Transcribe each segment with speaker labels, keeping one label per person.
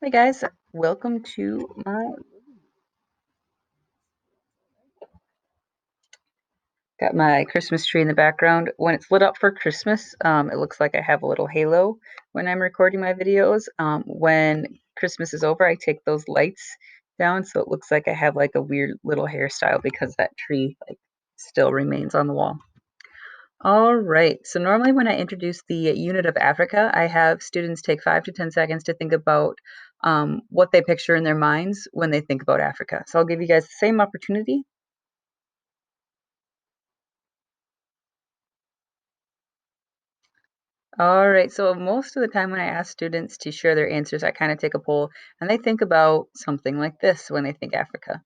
Speaker 1: Hi guys, welcome to my got my Christmas tree in the background. When it's lit up for Christmas, it looks like I have a little halo when I'm recording my videos. When Christmas is over, I take those lights down so it looks like I have like a weird little hairstyle because that tree like still remains on the wall. All right. So normally when I introduce the unit of Africa, I have students take 5 to 10 seconds to think about what they picture in their minds when they think about Africa. So I'll give you guys the same opportunity. All right. So most of the time when I ask students to share their answers, I kind of take a poll and they think about something like this when they think Africa.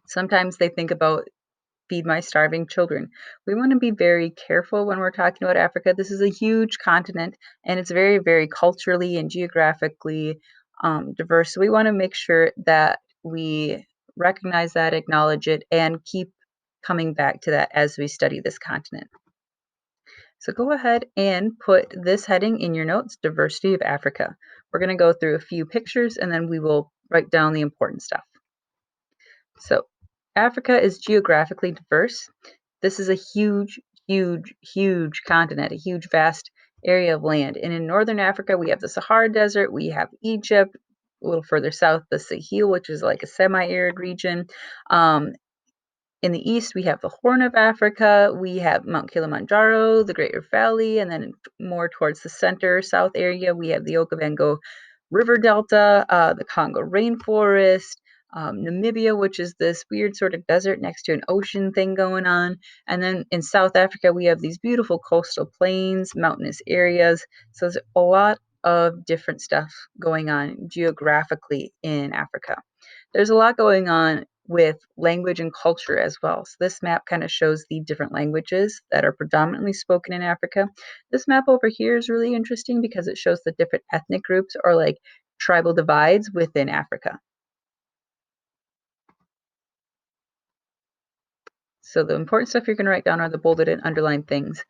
Speaker 1: Sometimes they think about feed my starving children. We want to be very careful when we're talking about Africa. This is a huge continent and it's very, very culturally and geographically diverse. So we want to make sure that we recognize that, acknowledge it, and keep coming back to that as we study this continent. So go ahead and put this heading in your notes, Diversity of Africa. We're going to go through a few pictures and then we will write down the important stuff. So Africa is geographically diverse. This is a huge, huge, huge continent, a huge, vast area of land. And in northern Africa, we have the Sahara Desert, we have Egypt, a little further south, the Sahel, which is like a semi-arid region. Um, in the east, we have the Horn of Africa, we have Mount Kilimanjaro, the Great Rift Valley, and then more towards the center, south area, we have the Okavango River Delta, the Congo rainforest, Namibia, which is this weird sort of desert next to an ocean thing going on. And then in South Africa, we have these beautiful coastal plains, mountainous areas. So there's a lot of different stuff going on geographically in Africa. There's a lot going on with language and culture as well. So this map kind of shows the different languages that are predominantly spoken in Africa. This map over here is really interesting because it shows the different ethnic groups or like tribal divides within Africa. So the important stuff you're going to write down are the bolded and underlined things.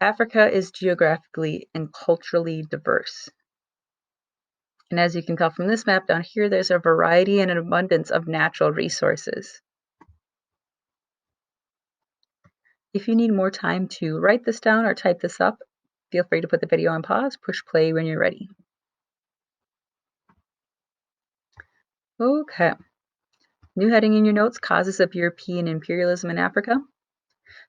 Speaker 1: Africa is geographically and culturally diverse. And as you can tell from this map down here, there's a variety and an abundance of natural resources. If you need more time to write this down or type this up, feel free to put the video on pause, push play when you're ready. Okay. New heading in your notes, Causes of European Imperialism in Africa.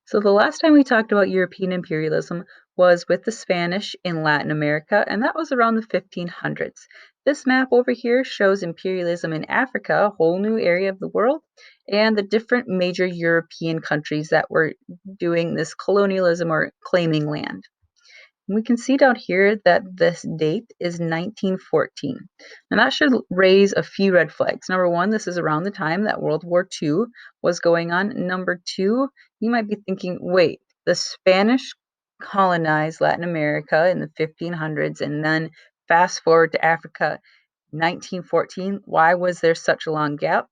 Speaker 1: So the last time we talked about European imperialism was with the Spanish in Latin America, and that was around the 1500s. This map over here shows imperialism in Africa, a whole new area of the world, and the different major European countries that were doing this colonialism or claiming land. We can see down here that this date is 1914. And that should raise a few red flags. Number one, this is around the time that World War II was going on. Number two, you might be thinking, wait, the Spanish colonized Latin America in the 1500s and then fast forward to Africa 1914. Why was there such a long gap?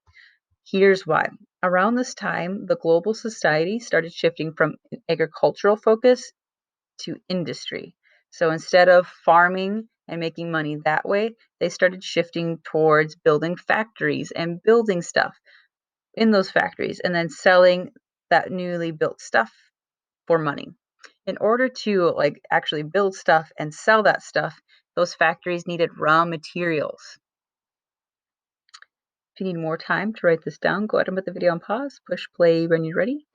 Speaker 1: Here's why. Around this time, the global society started shifting from an agricultural focus to industry. So instead of farming and making money that way, they started shifting towards building factories and building stuff in those factories and then selling that newly built stuff for money. In order to like actually build stuff and sell that stuff, those factories needed raw materials. If you need more time to write this down, go ahead and put the video on pause, push play when you're ready.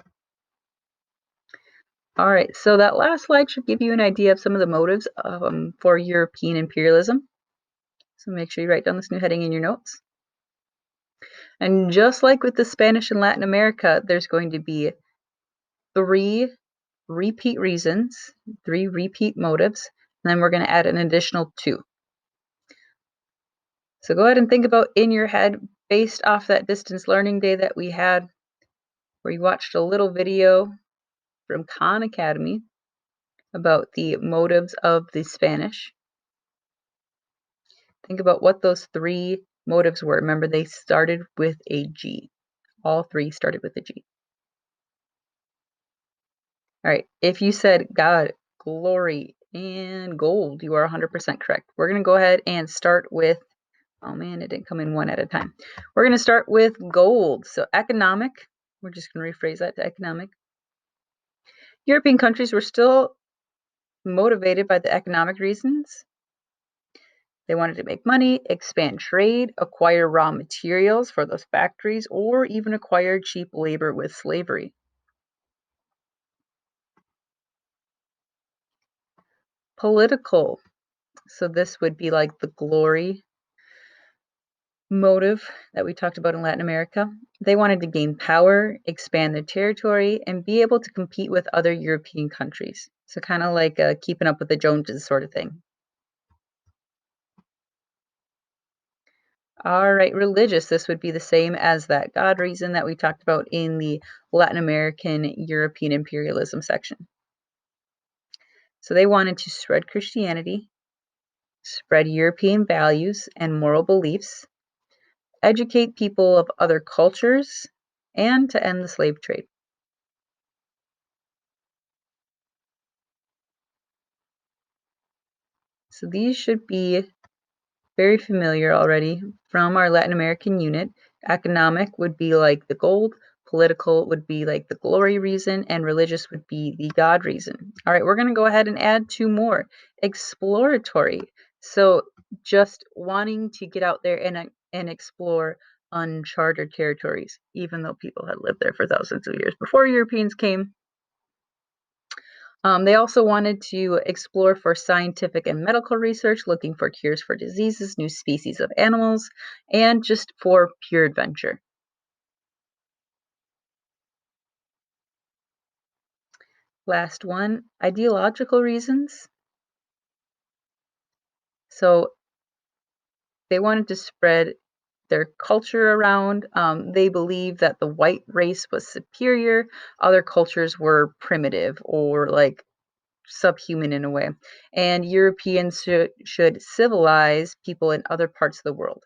Speaker 1: All right, so that last slide should give you an idea of some of the motives for European imperialism. So make sure you write down this new heading in your notes. And just like with the Spanish in Latin America, there's going to be three repeat reasons, three repeat motives, and then we're going to add an additional two. So go ahead and think about in your head, based off that distance learning day that we had, where you watched a little video from Khan Academy about the motives of the Spanish. Think about what those three motives were. Remember, they started with a G. All three started with a G. All right. If you said God, glory, And gold. You are 100% correct. We're going to go ahead and start with, oh man, it didn't come in one at a time. We're going to start with gold. So economic, we're just going to rephrase that to economic. European countries were still motivated by the economic reasons. They wanted to make money, expand trade, acquire raw materials for those factories, or even acquire cheap labor with slavery. Political. So this would be like the glory motive that we talked about in Latin America. They wanted to gain power, expand their territory, and be able to compete with other European countries. So kind of like keeping up with the Joneses sort of thing. All right, religious. This would be the same as that God reason that we talked about in the Latin American European imperialism section. So they wanted to spread Christianity, spread European values and moral beliefs, educate people of other cultures, and to end the slave trade. So these should be very familiar already from our Latin American unit. Economic would be like the gold, political would be like the glory reason, and religious would be the God reason. All right, we're going to go ahead and add two more. Exploratory. So just wanting to get out there and explore uncharted territories, even though people had lived there for thousands of years before Europeans came. They also wanted to explore for scientific and medical research, looking for cures for diseases, new species of animals, and just for pure adventure. Last one, ideological reasons. So they wanted to spread their culture around. They believed that the white race was superior, other cultures were primitive or like subhuman in a way, and Europeans should civilize people in other parts of the world.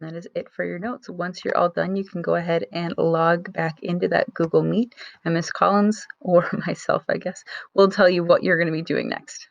Speaker 1: That is it for your notes. Once you're all done, you can go ahead and log back into that Google Meet, and Miss Collins, or myself, I guess, will tell you what you're going to be doing next.